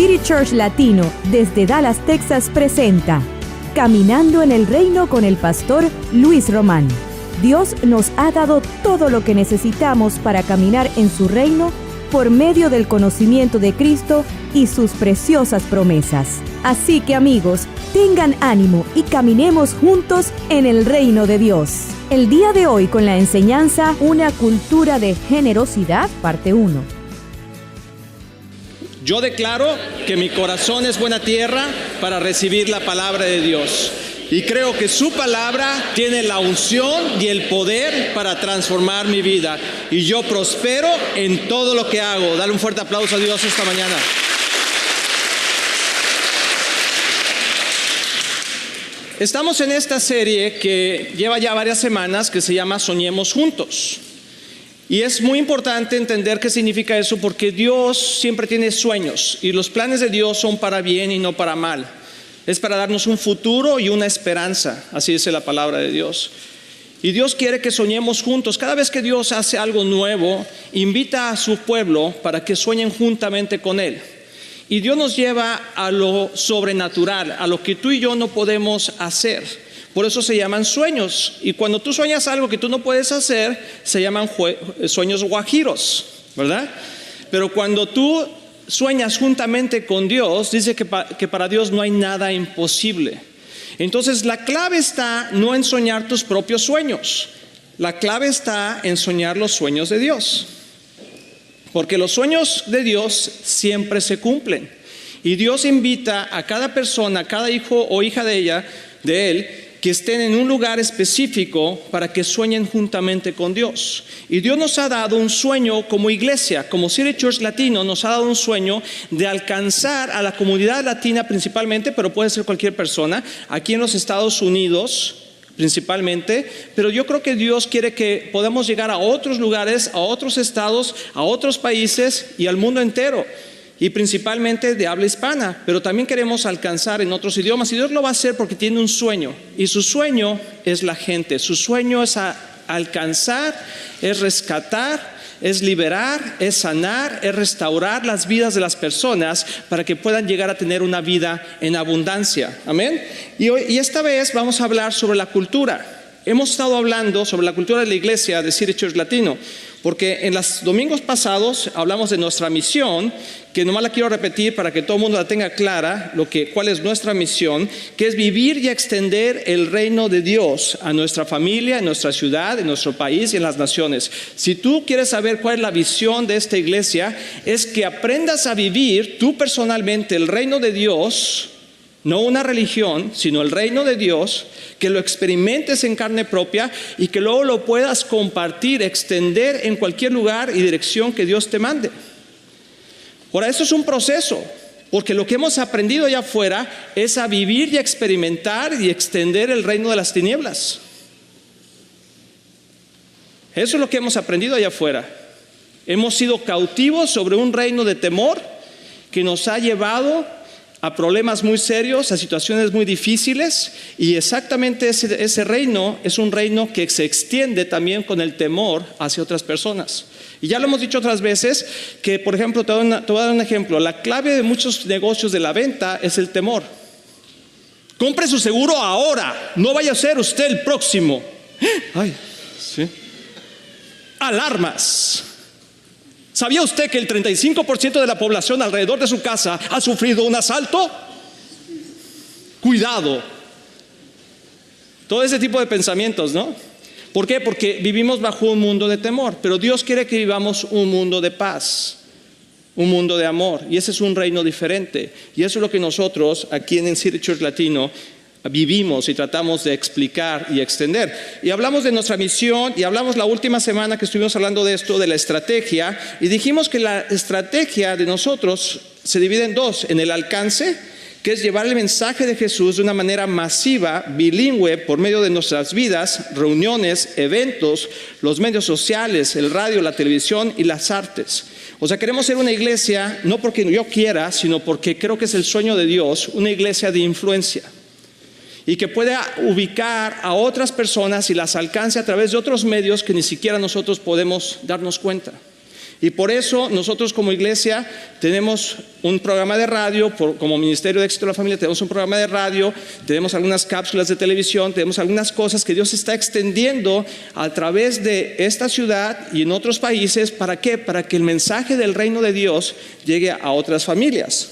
City Church Latino desde Dallas, Texas presenta Caminando en el Reino con el pastor Luis Román. Dios nos ha dado todo lo que necesitamos para caminar en su reino por medio del conocimiento de Cristo y sus preciosas promesas. Así que amigos, tengan ánimo y caminemos juntos en el reino de Dios. El día de hoy con la enseñanza Una cultura de generosidad, parte 1. Yo declaro que mi corazón es buena tierra para recibir la palabra de Dios. Y creo que su palabra tiene la unción y el poder para transformar mi vida. Y yo prospero en todo lo que hago. Dale un fuerte aplauso a Dios esta mañana. Estamos en esta serie que lleva ya varias semanas que se llama Soñemos Juntos. Y es muy importante entender qué significa eso porque Dios siempre tiene sueños y los planes de Dios son para bien y no para mal. Es para darnos un futuro y una esperanza, así dice la palabra de Dios. Y Dios quiere que soñemos juntos. Cada vez que Dios hace algo nuevo, invita a su pueblo para que sueñen juntamente con Él. Y Dios nos lleva a lo sobrenatural, a lo que tú y yo no podemos hacer. Por eso se llaman sueños. Y cuando tú sueñas algo que tú no puedes hacer, se llaman sueños guajiros, ¿verdad? Pero cuando tú sueñas juntamente con Dios, dice que para Dios no hay nada imposible. Entonces la clave está no en soñar tus propios sueños. La clave está en soñar los sueños de Dios. Porque los sueños de Dios siempre se cumplen. Y Dios invita a cada persona, a cada hijo o hija de Él, que estén en un lugar específico para que sueñen juntamente con Dios. Y Dios nos ha dado un sueño como iglesia, como City Church Latino, nos ha dado un sueño de alcanzar a la comunidad latina principalmente, pero puede ser cualquier persona, aquí en los Estados Unidos principalmente, pero yo creo que Dios quiere que podamos llegar a otros lugares, a otros estados, a otros países y al mundo entero. Y principalmente de habla hispana, pero también queremos alcanzar en otros idiomas. Y Dios lo va a hacer porque tiene un sueño. Y su sueño es la gente. Su sueño es alcanzar, es rescatar, es liberar, es sanar, es restaurar las vidas de las personas para que puedan llegar a tener una vida en abundancia. Amén. Y esta vez vamos a hablar sobre la cultura. Hemos estado hablando sobre la cultura de la iglesia de City Church Latino, porque en los domingos pasados hablamos de nuestra misión, que nomás la quiero repetir para que todo el mundo la tenga clara, cuál es nuestra misión, que es vivir y extender el reino de Dios a nuestra familia, en nuestra ciudad, en nuestro país y en las naciones. Si tú quieres saber cuál es la visión de esta iglesia, es que aprendas a vivir tú personalmente el reino de Dios, no una religión, sino el reino de Dios, que lo experimentes en carne propia y que luego lo puedas compartir, extender en cualquier lugar y dirección que Dios te mande. Ahora, eso es un proceso, porque lo que hemos aprendido allá afuera es a vivir y a experimentar y extender el reino de las tinieblas. Eso es lo que hemos aprendido allá afuera. Hemos sido cautivos sobre un reino de temor que nos ha llevado a problemas muy serios, a situaciones muy difíciles, y exactamente ese reino es un reino que se extiende también con el temor hacia otras personas. Y ya lo hemos dicho otras veces, que por ejemplo, te voy a dar un ejemplo, la clave de muchos negocios de la venta es el temor. Compre su seguro ahora, no vaya a ser usted el próximo. Ay, sí. Alarmas. ¿Sabía usted que el 35% de la población alrededor de su casa ha sufrido un asalto? Cuidado. Todo ese tipo de pensamientos, ¿no? ¿Por qué? Porque vivimos bajo un mundo de temor, pero Dios quiere que vivamos un mundo de paz, un mundo de amor, y ese es un reino diferente. Y eso es lo que nosotros aquí en City Church Latino vivimos y tratamos de explicar y extender. Y hablamos de nuestra misión y hablamos la última semana que estuvimos hablando de esto, de la estrategia, y dijimos que la estrategia de nosotros se divide en dos: en el alcance, que es llevar el mensaje de Jesús de una manera masiva, bilingüe, por medio de nuestras vidas, reuniones, eventos, los medios sociales, el radio, la televisión y las artes. O sea, queremos ser una iglesia, no porque yo quiera, sino porque creo que es el sueño de Dios, una iglesia de influencia. Y que pueda ubicar a otras personas y las alcance a través de otros medios que ni siquiera nosotros podemos darnos cuenta. Y por eso nosotros como iglesia tenemos un programa de radio, como Ministerio de Éxito de la Familia tenemos un programa de radio, tenemos algunas cápsulas de televisión, tenemos algunas cosas que Dios está extendiendo a través de esta ciudad y en otros países. ¿Para qué? Para que el mensaje del reino de Dios llegue a otras familias.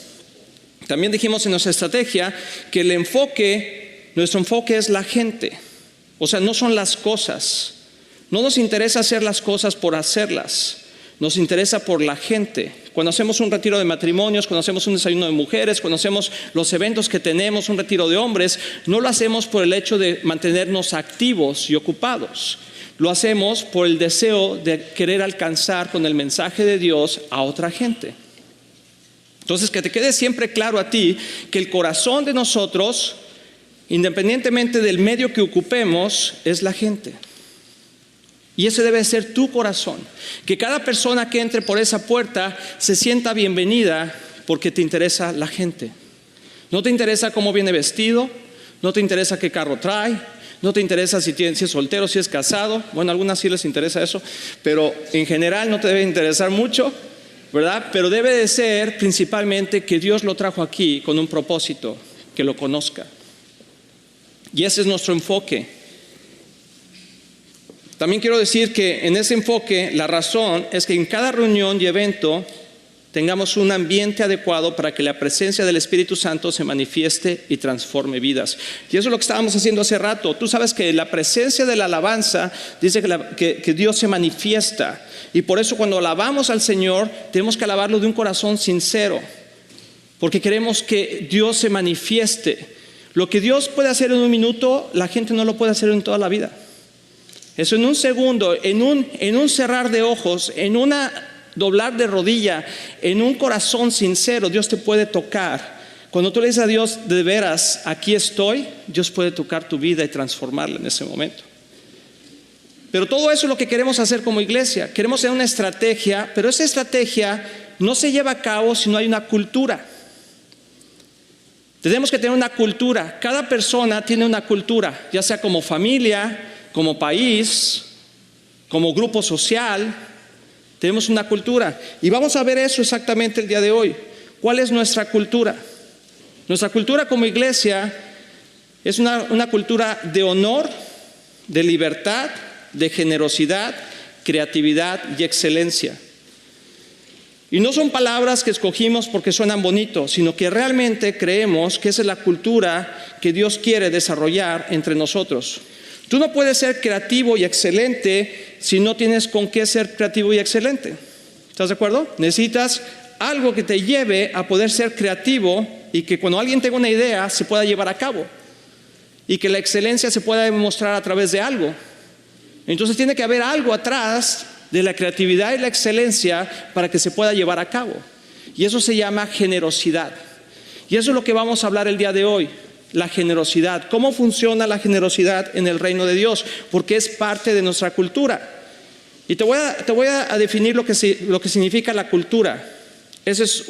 También dijimos en nuestra estrategia que nuestro enfoque es la gente. O sea, no son las cosas. No nos interesa hacer las cosas por hacerlas. Nos interesa por la gente. Cuando hacemos un retiro de matrimonios, cuando hacemos un desayuno de mujeres, cuando hacemos los eventos que tenemos, un retiro de hombres, no lo hacemos por el hecho de mantenernos activos y ocupados. Lo hacemos por el deseo de querer alcanzar con el mensaje de Dios a otra gente. Entonces, que te quede siempre claro a ti que el corazón de nosotros, independientemente del medio que ocupemos, es la gente. Y ese debe ser tu corazón. Que cada persona que entre por esa puerta se sienta bienvenida porque te interesa la gente. No te interesa cómo viene vestido, no te interesa qué carro trae, no te interesa si es soltero, si es casado. Bueno, a algunas sí les interesa eso, pero en general no te debe interesar mucho, ¿verdad? Pero debe de ser principalmente que Dios lo trajo aquí con un propósito, que lo conozca. Y ese es nuestro enfoque. También quiero decir que en ese enfoque la razón es que en cada reunión y evento tengamos un ambiente adecuado para que la presencia del Espíritu Santo se manifieste y transforme vidas. Y eso es lo que estábamos haciendo hace rato. Tú sabes que la presencia de la alabanza dice que Dios se manifiesta. Y por eso cuando alabamos al Señor tenemos que alabarlo de un corazón sincero. Porque queremos que Dios se manifieste. Lo que Dios puede hacer en un minuto, la gente no lo puede hacer en toda la vida. Eso en un segundo, en un cerrar de ojos, en una doblar de rodilla, en un corazón sincero, Dios te puede tocar. Cuando tú le dices a Dios, de veras, aquí estoy, Dios puede tocar tu vida y transformarla en ese momento. Pero todo eso es lo que queremos hacer como iglesia. Queremos tener una estrategia, pero esa estrategia no se lleva a cabo si no hay una cultura. Tenemos que tener una cultura. Cada persona tiene una cultura, ya sea como familia, como país, como grupo social. Tenemos una cultura y vamos a ver eso exactamente el día de hoy. ¿Cuál es nuestra cultura? Nuestra cultura como iglesia es una cultura de honor, de libertad, de generosidad, creatividad y excelencia. Y no son palabras que escogimos porque suenan bonitos, sino que realmente creemos que esa es la cultura que Dios quiere desarrollar entre nosotros. Tú no puedes ser creativo y excelente si no tienes con qué ser creativo y excelente. ¿Estás de acuerdo? Necesitas algo que te lleve a poder ser creativo y que cuando alguien tenga una idea se pueda llevar a cabo. Y que la excelencia se pueda demostrar a través de algo. Entonces tiene que haber algo atrás de la creatividad y la excelencia para que se pueda llevar a cabo. Y eso se llama generosidad. Y eso es lo que vamos a hablar el día de hoy. La generosidad. ¿Cómo funciona la generosidad en el reino de Dios? Porque es parte de nuestra cultura. Y te voy a definir lo que significa la cultura. Esa es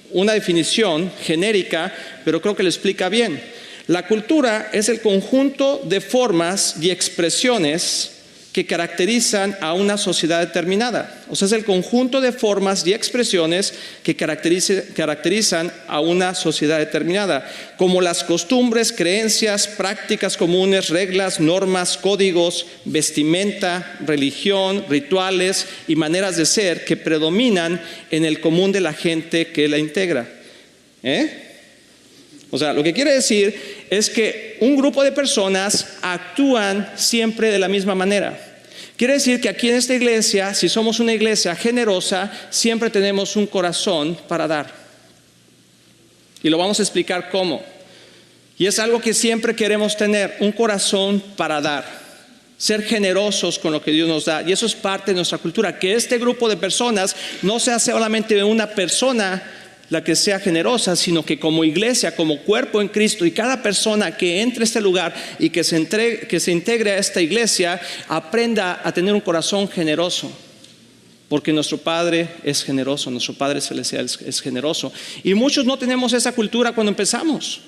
una definición genérica, pero creo que lo explica bien. La cultura es el conjunto de formas y expresiones que caracterizan a una sociedad determinada. O sea, es el conjunto de formas y expresiones que caracterizan a una sociedad determinada, como las costumbres, creencias, prácticas comunes, reglas, normas, códigos, vestimenta, religión, rituales y maneras de ser que predominan en el común de la gente que la integra. O sea, lo que quiere decir es que un grupo de personas actúan siempre de la misma manera. Quiere decir que aquí en esta iglesia, si somos una iglesia generosa, siempre tenemos un corazón para dar. Y lo vamos a explicar cómo. Y es algo que siempre queremos tener, un corazón para dar. Ser generosos con lo que Dios nos da. Y eso es parte de nuestra cultura. Que este grupo de personas no sea solamente una persona la que sea generosa, sino que como iglesia, como cuerpo en Cristo, y cada persona que entre a este lugar y que se integre a esta iglesia, aprenda a tener un corazón generoso. Porque nuestro Padre es generoso, nuestro Padre Celestial es generoso. Y muchos no tenemos esa cultura cuando empezamos.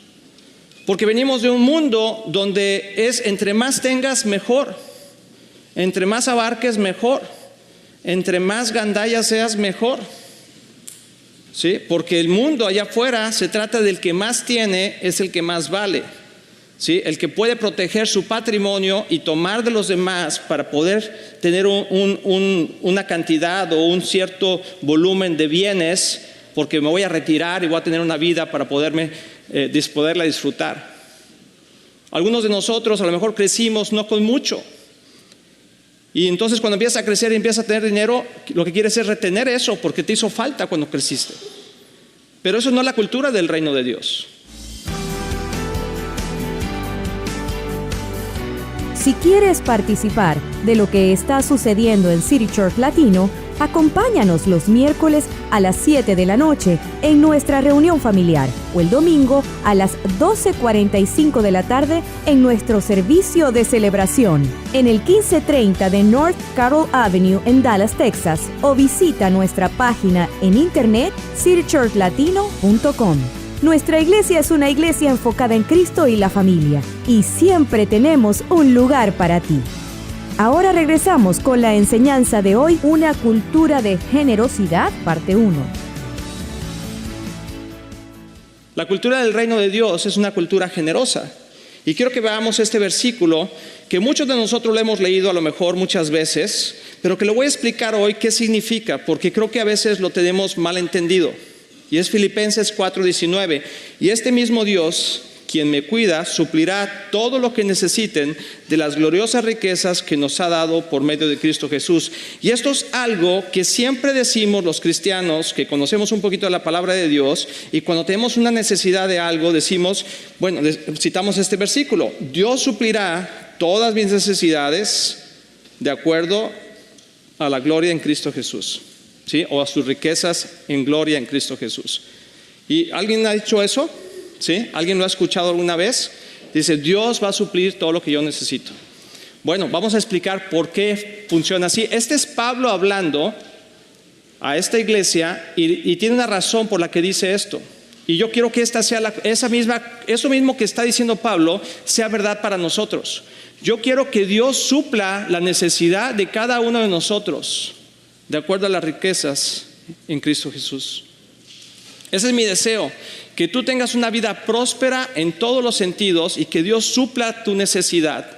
Porque venimos de un mundo donde es entre más tengas, mejor. Entre más abarques, mejor. entre más gandalla seas, mejor. ¿Sí? Porque el mundo allá afuera se trata del que más tiene, es el que más vale. ¿Sí? El que puede proteger su patrimonio y tomar de los demás para poder tener una cantidad o un cierto volumen de bienes, porque me voy a retirar y voy a tener una vida para poderla disfrutar. Algunos de nosotros a lo mejor crecimos no con mucho. Y entonces cuando empiezas a crecer y empiezas a tener dinero, lo que quieres es retener eso porque te hizo falta cuando creciste. Pero eso no es la cultura del reino de Dios. Si quieres participar de lo que está sucediendo en City Church Latino, acompáñanos los miércoles a las 7 de la noche en nuestra reunión familiar o el domingo a las 12:45 de la tarde en nuestro servicio de celebración en el 1530 de North Carroll Avenue en Dallas, Texas, o visita nuestra página en internet citychurchlatino.com. Nuestra iglesia es una iglesia enfocada en Cristo y la familia, y siempre tenemos un lugar para ti. Ahora regresamos con la enseñanza de hoy, una cultura de generosidad, parte 1. La cultura del reino de Dios es una cultura generosa. Y quiero que veamos este versículo, que muchos de nosotros lo hemos leído a lo mejor muchas veces, pero que lo voy a explicar hoy qué significa, porque creo que a veces lo tenemos mal entendido. Y es Filipenses 4:19. Y este mismo Dios, quien me cuida, suplirá todo lo que necesiten de las gloriosas riquezas que nos ha dado por medio de Cristo Jesús. Y esto es algo que siempre decimos los cristianos que conocemos un poquito de la palabra de Dios, y cuando tenemos una necesidad de algo decimos, bueno, citamos este versículo: Dios suplirá todas mis necesidades de acuerdo a la gloria en Cristo Jesús. ¿Sí? O a sus riquezas en gloria en Cristo Jesús. ¿Y alguien ha dicho eso? ¿Sí? ¿Alguien lo ha escuchado alguna vez? Dice, Dios va a suplir todo lo que yo necesito. Bueno, vamos a explicar por qué funciona así. Este es Pablo hablando a esta iglesia y tiene una razón por la que dice esto. Y yo quiero que esta sea eso mismo que está diciendo Pablo sea verdad para nosotros. Yo quiero que Dios supla la necesidad de cada uno de nosotros, de acuerdo a las riquezas en Cristo Jesús. Ese es mi deseo, que tú tengas una vida próspera en todos los sentidos y que Dios supla tu necesidad.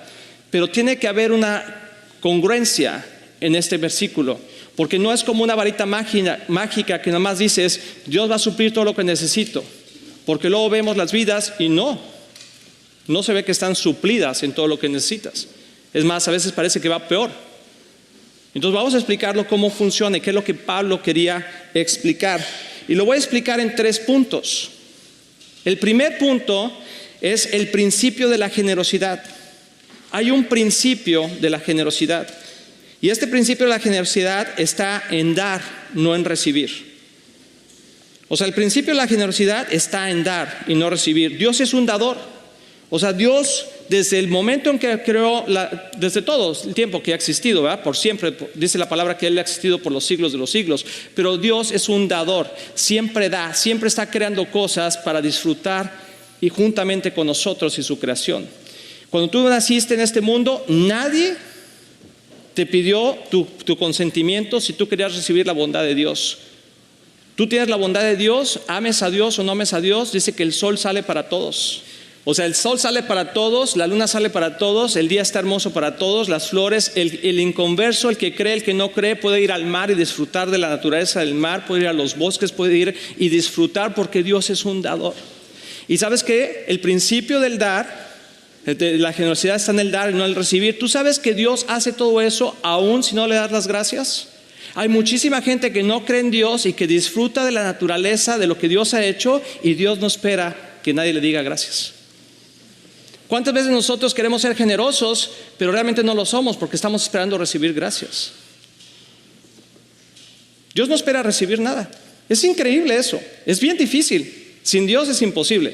Pero tiene que haber una congruencia en este versículo, porque no es como una varita mágica que nada más dices, Dios va a suplir todo lo que necesito, porque luego vemos las vidas y no se ve que están suplidas en todo lo que necesitas. Es más, a veces parece que va peor. Entonces vamos a explicarlo cómo funciona y qué es lo que Pablo quería explicar. Y lo voy a explicar en 3 puntos. El primer punto es el principio de la generosidad. Hay un principio de la generosidad. Y este principio de la generosidad está en dar, no en recibir. O sea, el principio de la generosidad está en dar y no recibir. Dios es un dador. O sea, Dios, desde el momento en que creó, desde todo el tiempo que ha existido, ¿verdad? Por siempre, dice la palabra que Él ha existido por los siglos de los siglos. Pero Dios es un dador, siempre da, siempre está creando cosas para disfrutar y juntamente con nosotros y su creación. Cuando tú naciste en este mundo, nadie te pidió tu consentimiento si tú querías recibir la bondad de Dios. Tú tienes la bondad de Dios, ames a Dios o no ames a Dios, dice que el sol sale para todos. O sea, el sol sale para todos, la luna sale para todos, el día está hermoso para todos, las flores, el inconverso, el que cree, el que no cree, puede ir al mar y disfrutar de la naturaleza del mar, puede ir a los bosques, puede ir y disfrutar porque Dios es un dador. Y ¿sabes qué? El principio del dar, de la generosidad está en el dar y no en el recibir. ¿Tú sabes que Dios hace todo eso aún si no le das las gracias? Hay muchísima gente que no cree en Dios y que disfruta de la naturaleza, de lo que Dios ha hecho, y Dios no espera que nadie le diga gracias. ¿Cuántas veces nosotros queremos ser generosos, pero realmente no lo somos porque estamos esperando recibir gracias? Dios no espera recibir nada. Es increíble eso. Es bien difícil. Sin Dios es imposible.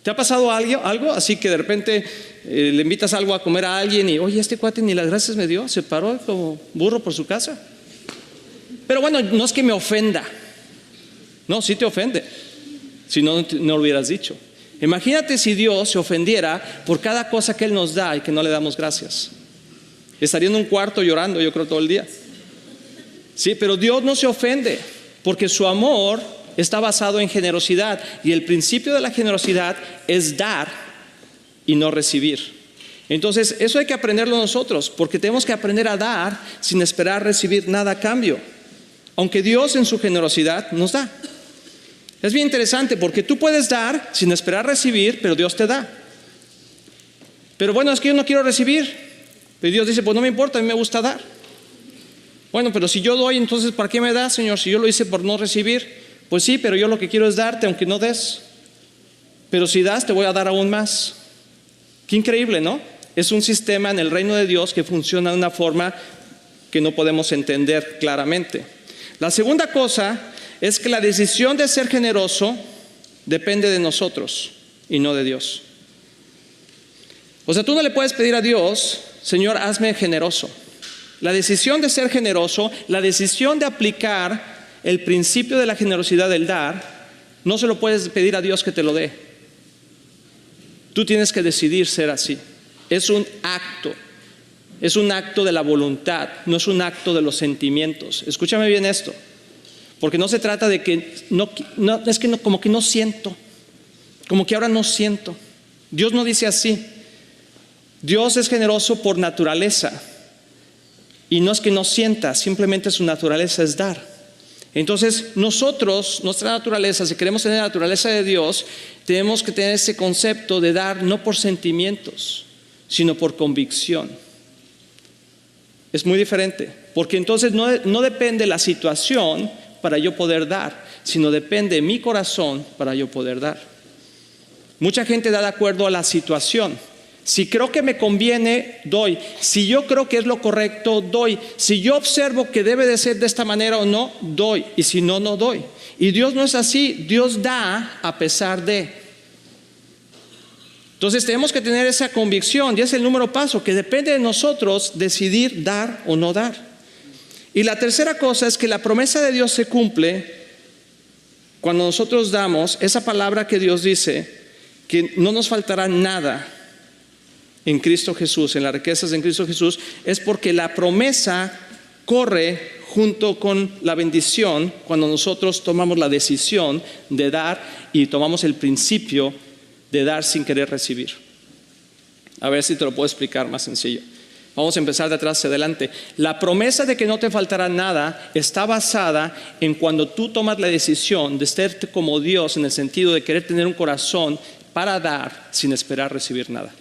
¿Te ha pasado algo así que de repente le invitas algo a comer a alguien y, oye, este cuate ni las gracias me dio, se paró como burro por su casa? Pero bueno, no es que me ofenda. No, sí te ofende. Si no, no lo hubieras dicho. Imagínate si Dios se ofendiera por cada cosa que Él nos da y que no le damos gracias. Estaría en un cuarto llorando, yo creo, todo el día. Sí, pero Dios no se ofende porque su amor está basado en generosidad y el principio de la generosidad es dar y no recibir. Entonces, eso hay que aprenderlo nosotros porque tenemos que aprender a dar sin esperar recibir nada a cambio, aunque Dios en su generosidad nos da. Es bien interesante porque tú puedes dar sin esperar recibir, pero Dios te da. Pero bueno, es que yo no quiero recibir. Pero Dios dice, pues no me importa, a mí me gusta dar. Bueno, pero si yo doy, entonces ¿para qué me das, Señor? Si yo lo hice por no recibir. Pues sí, pero yo lo que quiero es darte, aunque no des. Pero si das, te voy a dar aún más. Qué increíble, ¿no? Es un sistema en el reino de Dios que funciona de una forma que no podemos entender claramente. La segunda cosa es que la decisión de ser generoso depende de nosotros y no de Dios. O sea, tú no le puedes pedir a Dios, Señor, hazme generoso. La decisión de ser generoso, la decisión de aplicar el principio de la generosidad del dar, no se lo puedes pedir a Dios que te lo dé. Tú tienes que decidir ser así. Es un acto de la voluntad, no es un acto de los sentimientos. Escúchame bien esto, porque no se trata de que, como que no siento, como que ahora no siento. Dios no dice así. Dios es generoso por naturaleza. Y no es que no sienta, simplemente su naturaleza es dar. Entonces nosotros, nuestra naturaleza, si queremos tener la naturaleza de Dios, tenemos que tener ese concepto de dar no por sentimientos, sino por convicción. Es muy diferente, porque entonces no depende la situación para yo poder dar, sino depende mi corazón para yo poder dar. Mucha gente da de acuerdo a la situación. Si creo que me conviene, doy. Si yo creo que es lo correcto, doy. Si yo observo que debe de ser de esta manera o no, doy. Y si no, no doy. Y Dios no es así. Dios da a pesar de. Entonces tenemos que tener esa convicción. Y es el número paso, que depende de nosotros decidir dar o no dar. Y la tercera cosa es que la promesa de Dios se cumple cuando nosotros damos esa palabra que Dios dice, que no nos faltará nada en Cristo Jesús, en las riquezas en Cristo Jesús, es porque la promesa corre junto con la bendición cuando nosotros tomamos la decisión de dar y tomamos el principio de dar sin querer recibir. A ver si te lo puedo explicar más sencillo. Vamos a empezar de atrás hacia adelante. La promesa de que no te faltará nada está basada en cuando tú tomas la decisión de ser como Dios, en el sentido de querer tener un corazón para dar sin esperar recibir nada.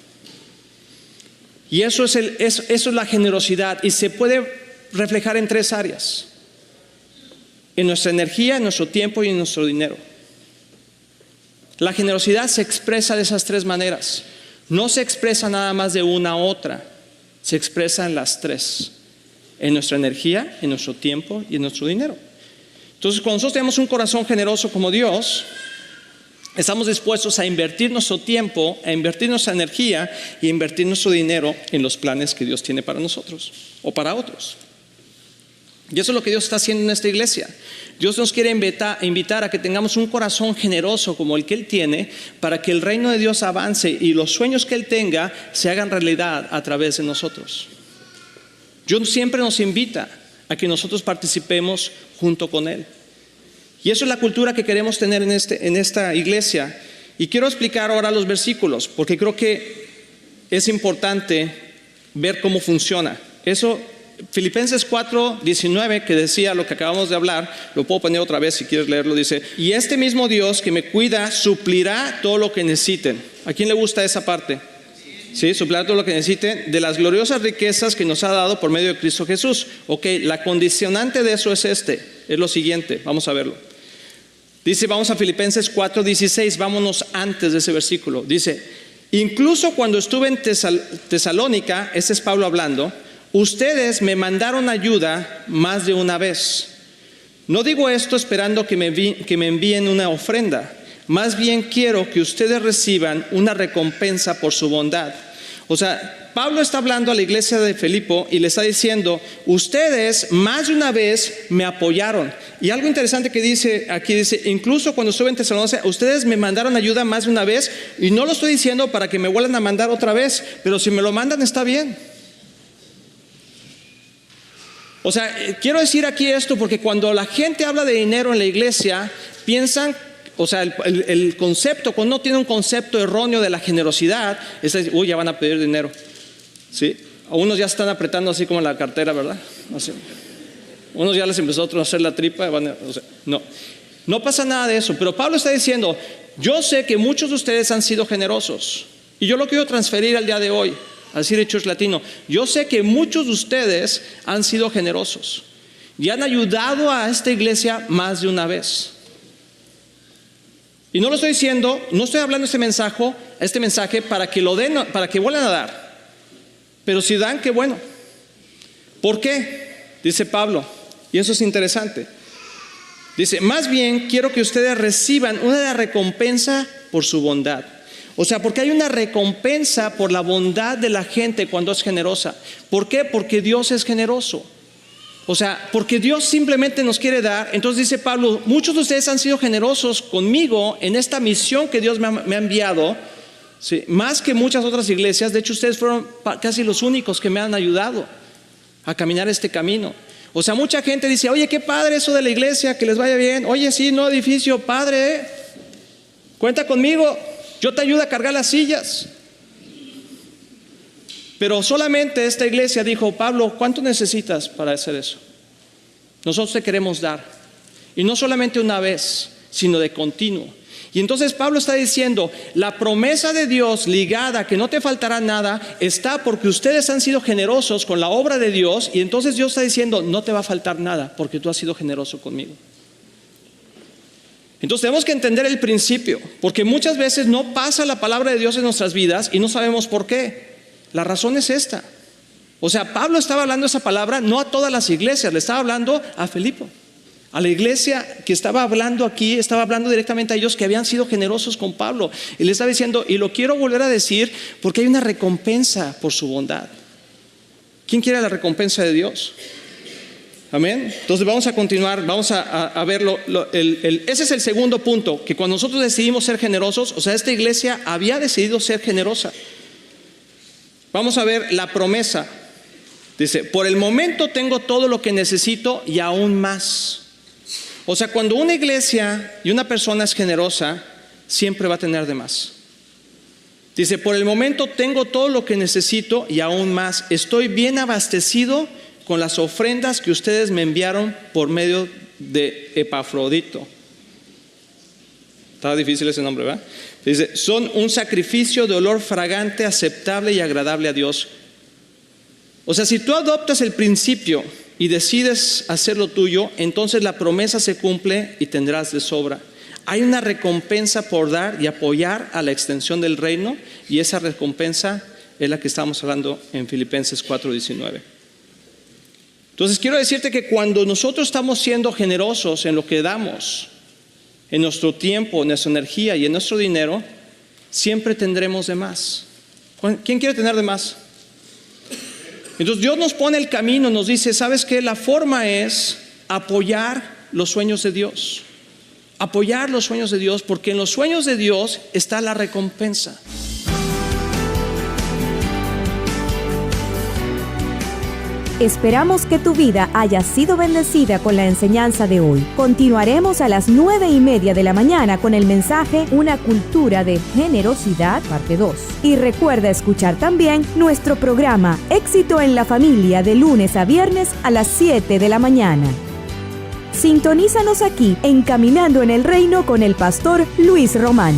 Y eso es la generosidad, y se puede reflejar en tres áreas: en nuestra energía, en nuestro tiempo y en nuestro dinero. La generosidad se expresa de esas tres maneras. No se expresa nada más de una u otra, se expresa en las tres: en nuestra energía, en nuestro tiempo y en nuestro dinero. Entonces, cuando nosotros tenemos un corazón generoso como Dios, estamos dispuestos a invertir nuestro tiempo, a invertir nuestra energía y a invertir nuestro dinero en los planes que Dios tiene para nosotros o para otros. Y eso es lo que Dios está haciendo en esta iglesia. Dios nos quiere invitar a que tengamos un corazón generoso como el que Él tiene, para que el reino de Dios avance y los sueños que Él tenga se hagan realidad a través de nosotros. Dios siempre nos invita a que nosotros participemos junto con Él. Y eso es la cultura que queremos tener en esta iglesia. Y quiero explicar ahora los versículos, porque creo que es importante ver cómo funciona. Eso, Filipenses 4:19, que decía lo que acabamos de hablar, lo puedo poner otra vez si quieres leerlo, dice: y este mismo Dios que me cuida suplirá todo lo que necesiten. ¿A quién le gusta esa parte? Sí, suplirá todo lo que necesiten de las gloriosas riquezas que nos ha dado por medio de Cristo Jesús. Ok, la condicionante de eso es lo siguiente, vamos a verlo. Dice, vamos a Filipenses 4:16, vámonos antes de ese versículo. Dice: incluso cuando estuve en Tesalónica, este es Pablo hablando, ustedes me mandaron ayuda más de una vez. No digo esto esperando que me envíen una ofrenda, más bien quiero que ustedes reciban una recompensa por su bondad. O sea, Pablo está hablando a la iglesia de Filipo y le está diciendo: ustedes más de una vez me apoyaron. Y algo interesante que dice aquí, dice: incluso cuando estuve en Tesalónica, ustedes me mandaron ayuda más de una vez. Y no lo estoy diciendo para que me vuelvan a mandar otra vez, pero si me lo mandan está bien. O sea, quiero decir aquí esto porque cuando la gente habla de dinero en la iglesia, piensan, o sea, el concepto, cuando uno tiene un concepto erróneo de la generosidad, es decir, ya van a pedir dinero, ¿sí? A unos ya están apretando así como la cartera, ¿verdad? Así. Unos ya les empezó a hacer la tripa, no pasa nada de eso, pero Pablo está diciendo, yo sé que muchos de ustedes han sido generosos, y yo lo quiero transferir al día de hoy, al City Church Latino. Yo sé que muchos de ustedes han sido generosos y han ayudado a esta iglesia más de una vez. Y no lo estoy diciendo, no estoy hablando este mensaje para que lo den, para que vuelvan a dar. Pero si dan, qué bueno. ¿Por qué? Dice Pablo, y eso es interesante. Dice, más bien quiero que ustedes reciban una recompensa por su bondad. O sea, porque hay una recompensa por la bondad de la gente cuando es generosa. ¿Por qué? Porque Dios es generoso. O sea, porque Dios simplemente nos quiere dar. Entonces dice Pablo, muchos de ustedes han sido generosos conmigo en esta misión que Dios me ha enviado, ¿sí? Más que muchas otras iglesias. De hecho, ustedes fueron casi los únicos que me han ayudado a caminar este camino. O sea, mucha gente dice, oye, qué padre eso de la iglesia, que les vaya bien. Oye, sí, no edificio, padre, cuenta conmigo. Yo te ayudo a cargar las sillas. Pero solamente esta iglesia dijo, Pablo, ¿cuánto necesitas para hacer eso? Nosotros te queremos dar. Y no solamente una vez, sino de continuo. Y entonces Pablo está diciendo, la promesa de Dios ligada a que no te faltará nada, está porque ustedes han sido generosos con la obra de Dios. Y entonces Dios está diciendo, no te va a faltar nada, porque tú has sido generoso conmigo. Entonces tenemos que entender el principio, porque muchas veces no pasa la palabra de Dios en nuestras vidas y no sabemos por qué. La razón es esta. O sea, Pablo estaba hablando esa palabra no a todas las iglesias, le estaba hablando a Filipo, a la iglesia que estaba hablando aquí, estaba hablando directamente a ellos que habían sido generosos con Pablo. Y le estaba diciendo, y lo quiero volver a decir porque hay una recompensa por su bondad. ¿Quién quiere la recompensa de Dios? Amén. Entonces vamos a continuar, vamos a verlo. Ese es el segundo punto, que cuando nosotros decidimos ser generosos, o sea, esta iglesia había decidido ser generosa. Vamos a ver la promesa. Dice, por el momento tengo todo lo que necesito y aún más. O sea, cuando una iglesia y una persona es generosa, siempre va a tener de más. Dice, por el momento tengo todo lo que necesito y aún más. Estoy bien abastecido con las ofrendas que ustedes me enviaron por medio de Epafrodito. Estaba difícil ese nombre, ¿verdad? Dice, son un sacrificio de olor fragante, aceptable y agradable a Dios. O sea, si tú adoptas el principio y decides hacerlo tuyo, entonces la promesa se cumple y tendrás de sobra. Hay una recompensa por dar y apoyar a la extensión del reino, y esa recompensa es la que estamos hablando en Filipenses 4:19. Entonces quiero decirte que cuando nosotros estamos siendo generosos en lo que damos, en nuestro tiempo, en nuestra energía y en nuestro dinero, siempre tendremos de más. ¿Quién quiere tener de más? Entonces Dios nos pone el camino, nos dice, ¿sabes qué? La forma es apoyar los sueños de Dios. Apoyar los sueños de Dios, porque en los sueños de Dios está la recompensa. Esperamos que tu vida haya sido bendecida con la enseñanza de hoy. Continuaremos a las 9:30 de la mañana con el mensaje Una cultura de generosidad, parte 2. Y recuerda escuchar también nuestro programa Éxito en la Familia de lunes a viernes a las 7 de la mañana. Sintonízanos aquí en Caminando en el Reino con el pastor Luis Román.